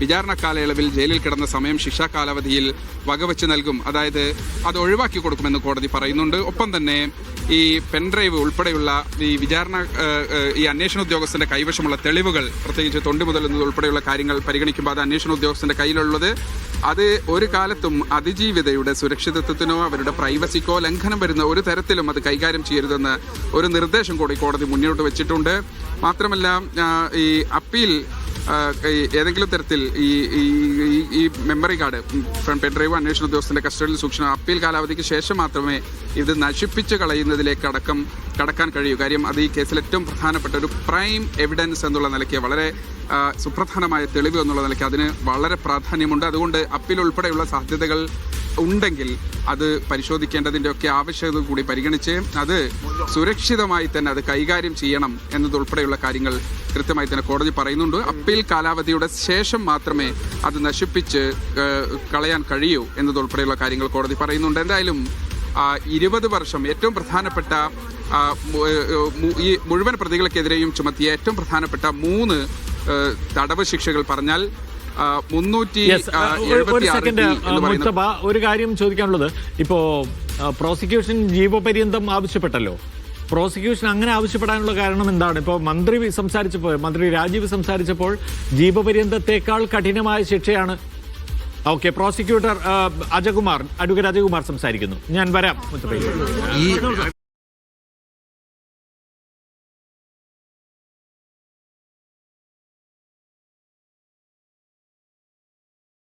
വിചാരണ കാലയളവിൽ ജയിലിൽ കിടന്ന സമയം ശിക്ഷാ കാലാവധിയിൽ വകവെച്ച് നൽകും, അതായത് അത് ഒഴിവാക്കി കൊടുക്കുമെന്ന് കോടതി പറയുന്നുണ്ട്. ഒപ്പം തന്നെ ഈ പെൻഡ്രൈവ് ഉൾപ്പെടെയുള്ള ഈ അന്വേഷണ ഉദ്യോഗസ്ഥന്റെ കൈവശമുള്ള തെളിവുകൾ, പ്രത്യേകിച്ച് തൊണ്ടി മുതൽ ഉൾപ്പെടെയുള്ള കാര്യങ്ങൾ പരിഗണിക്കുമ്പോൾ അത് അന്വേഷണ ഉദ്യോഗസ്ഥന്റെ കയ്യിലുള്ളത് അത് ഒരു കാലത്തും അതിജീവിതയുടെ സുരക്ഷിതത്വത്തിനോ അവരുടെ പ്രൈവസിക്കോ ലംഘനം വരുന്ന ഒരു തരത്തിലും അത് കൈകാര്യം ചെയ്യരുതെന്ന് ഒരു നിർദ്ദേശം കൂടി കോടതി മുന്നോട്ട് വെച്ചിട്ടുണ്ട്. മാത്രമല്ല ഈ അപ്പീൽ ഏതെങ്കിലും തരത്തിൽ ഈ മെമ്മറി കാർഡ് പെൻഡ്രൈവ് അന്വേഷണ ഉദ്യോഗസ്ഥന്റെ കസ്റ്റഡിയിൽ സൂക്ഷിക്കണം. അപ്പീൽ കാലാവധിക്ക് ശേഷം മാത്രമേ ഇത് നശിപ്പിച്ച് കളയുന്നതിലേക്ക് കടക്കാൻ കഴിയൂ. കാര്യം അത് ഈ കേസിൽ ഏറ്റവും പ്രധാനപ്പെട്ട ഒരു പ്രൈം എവിഡൻസ് എന്നുള്ള നിലയ്ക്ക്, വളരെ സുപ്രധാനമായ തെളിവ് എന്നുള്ള നിലയ്ക്ക് അതിന് വളരെ പ്രാധാന്യമുണ്ട്. അതുകൊണ്ട് അപ്പീൽ ഉൾപ്പെടെയുള്ള സാധ്യതകൾ ഉണ്ടെങ്കിൽ അത് പരിശോധിക്കേണ്ടതിൻ്റെയൊക്കെ ആവശ്യകത കൂടി പരിഗണിച്ച് അത് സുരക്ഷിതമായി തന്നെ അത് കൈകാര്യം ചെയ്യണം എന്നതുൾപ്പെടെയുള്ള കാര്യങ്ങൾ കൃത്യമായി തന്നെ കോടതി പറയുന്നുണ്ട്. അപ്പീൽ കാലാവധിയുടെ ശേഷം മാത്രമേ അത് നശിപ്പിച്ച് കളയാൻ കഴിയൂ എന്നതുൾപ്പെടെയുള്ള കാര്യങ്ങൾ കോടതി പറയുന്നുണ്ട്. എന്തായാലും 20 വർഷം ഏറ്റവും പ്രധാനപ്പെട്ട ഈ മുഴുവൻ പ്രതികൾക്കെതിരെയും ചുമത്തിയ ഏറ്റവും പ്രധാനപ്പെട്ട 3 തടവ് ശിക്ഷകൾ പറഞ്ഞാൽ 376 ഒരു കാര്യം ചോദിക്കാനുള്ളത്, ഇപ്പോ പ്രോസിക്യൂഷൻ ജീവപര്യന്തം ആവശ്യപ്പെട്ടല്ലോ. പ്രോസിക്യൂഷൻ അങ്ങനെ ആവശ്യപ്പെടാനുള്ള കാരണം എന്താണ്? ഇപ്പോൾ മന്ത്രി രാജീവ് സംസാരിച്ചപ്പോൾ ജീവപര്യന്തത്തെക്കാൾ കഠിനമായ ശിക്ഷയാണ്. ഓക്കെ, പ്രോസിക്യൂട്ടർ അഡ്വക്കേറ്റ് അജയകുമാർ സംസാരിക്കുന്നു. ഞാൻ വരാം.